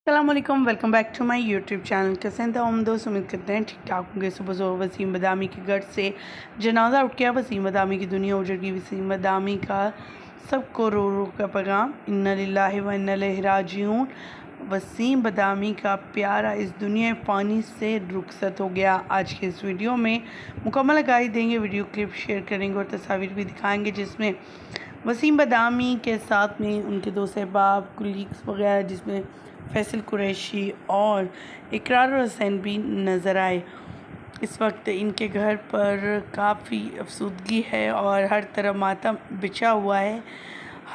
السلام علیکم، welcome back to my YouTube channel. کیسے ہیں تمام دوست؟ امید کرتے ہیں ٹھیک ٹھاک ہوں گے۔ صبح زور وسیم بدامی کے گھر سے جنازہ اٹھ گیا۔ وسیم بدامی کی دنیا اجڑ گئی۔ وسیم بدامی کا سب کو رو رو کا پیغام، انا للہ و انا الیہ راجعون۔ وسیم بدامی کا پیارا اس دنیا فانی سے رخصت ہو گیا۔ آج کے اس ویڈیو میں مکمل آگاہی دیں گے، ویڈیو کلپ شیئر کریں گے اور تصاویر بھی دکھائیں گے، جس میں وسیم بدامی کے ساتھ میں ان کے دوست احباب، کولیگس وغیرہ، جس میں فیصل قریشی اور اقرار حسین بھی نظر آئے۔ اس وقت ان کے گھر پر کافی افسردگی ہے اور ہر طرف ماتم بچھا ہوا ہے۔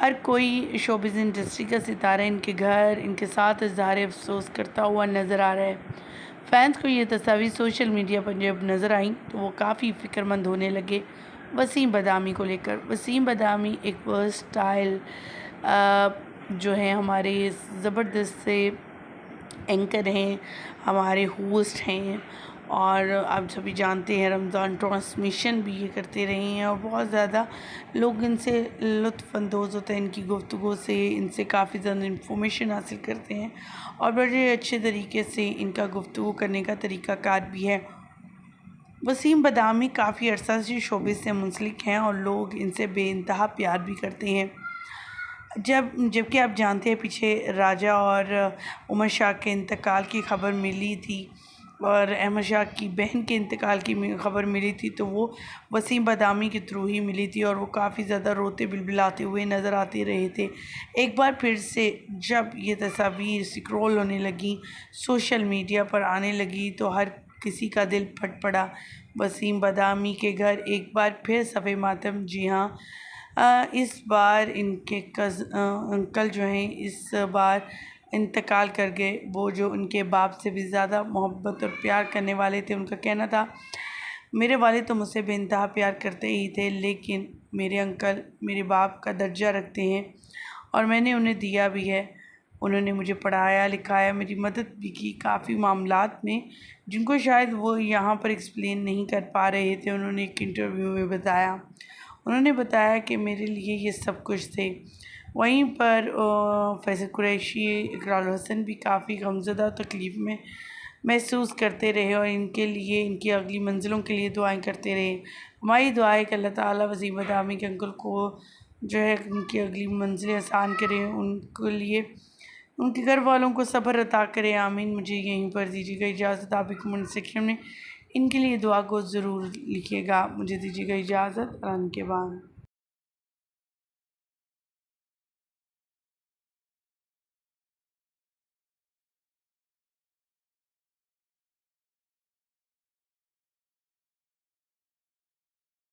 ہر کوئی شوبز انڈسٹری کا ستارہ ان کے گھر، ان کے ساتھ اظہار افسوس کرتا ہوا نظر آ رہا ہے۔ فینس کو یہ تصاویر سوشل میڈیا پر جب نظر آئیں تو وہ کافی فکر مند ہونے لگے وسیم بدامی کو لے کر۔ وسیم بدامی ایک ورسٹائل جو ہیں، ہمارے زبردست سے اینکر ہیں، ہمارے ہوسٹ ہیں، اور آپ سبھی جانتے ہیں رمضان ٹرانسمیشن بھی یہ کرتے رہے ہیں، اور بہت زیادہ لوگ ان سے لطف اندوز ہوتے ہیں، ان کی گفتگو سے، ان سے کافی زیادہ انفارمیشن حاصل کرتے ہیں، اور بڑے اچھے طریقے سے ان کا گفتگو کرنے کا طریقہ کار بھی ہے۔ وسیم بدامی کافی عرصہ سے شوبز سے منسلک ہیں اور لوگ ان سے بے انتہا پیار بھی کرتے ہیں۔ جبکہ آپ جانتے ہیں پیچھے راجہ اور عمر شاہ کے انتقال کی خبر ملی تھی، اور احمد شاہ کی بہن کے انتقال کی خبر ملی تھی، تو وہ وسیم بدامی کے تھرو ہی ملی تھی، اور وہ کافی زیادہ روتے بلبلاتے ہوئے نظر آتے رہے تھے۔ ایک بار پھر سے جب یہ تصاویر سکرول ہونے لگیں، سوشل میڈیا پر آنے لگی، تو ہر کسی کا دل پھٹ پڑا۔ وسیم بدامی کے گھر ایک بار پھر صفحہ ماتم۔ جی ہاں، اس بار ان کے انکل جو ہیں اس بار انتقال کر گئے، وہ جو ان کے باپ سے بھی زیادہ محبت اور پیار کرنے والے تھے۔ ان کا کہنا تھا، میرے والد تو مجھ سے بے انتہا پیار کرتے ہی تھے، لیکن میرے انکل میرے باپ کا درجہ رکھتے ہیں، اور میں نے انہیں دیا بھی ہے۔ انہوں نے مجھے پڑھایا لکھایا، میری مدد بھی کی کافی معاملات میں، جن کو شاید وہ یہاں پر ایکسپلین نہیں کر پا رہے تھے۔ انہوں نے ایک انٹرویو میں بتایا، انہوں نے بتایا کہ میرے لیے یہ سب کچھ تھے۔ وہیں پر فیصل قریشی، اقرار حسین بھی کافی غمزدہ تکلیف میں محسوس کرتے رہے، اور ان کے لیے، ان کی اگلی منزلوں کے لیے دعائیں کرتے رہے۔ ہماری دعا ہے کہ اللہ تعالیٰ وسیم بدامی کے انکل کو جو ہے ان کی اگلی منزلیں آسان کریں، ان کے لیے، ان کے گھر والوں کو صبر عطا کرے، آمین۔ مجھے یہیں پر دیجیے گا اجازت۔ آپ بھی کمنٹ سیکشن میں ان کے لیے دعا کو ضرور لکھیے گا۔ مجھے دیجیے گا اجازت، رن کے بعد۔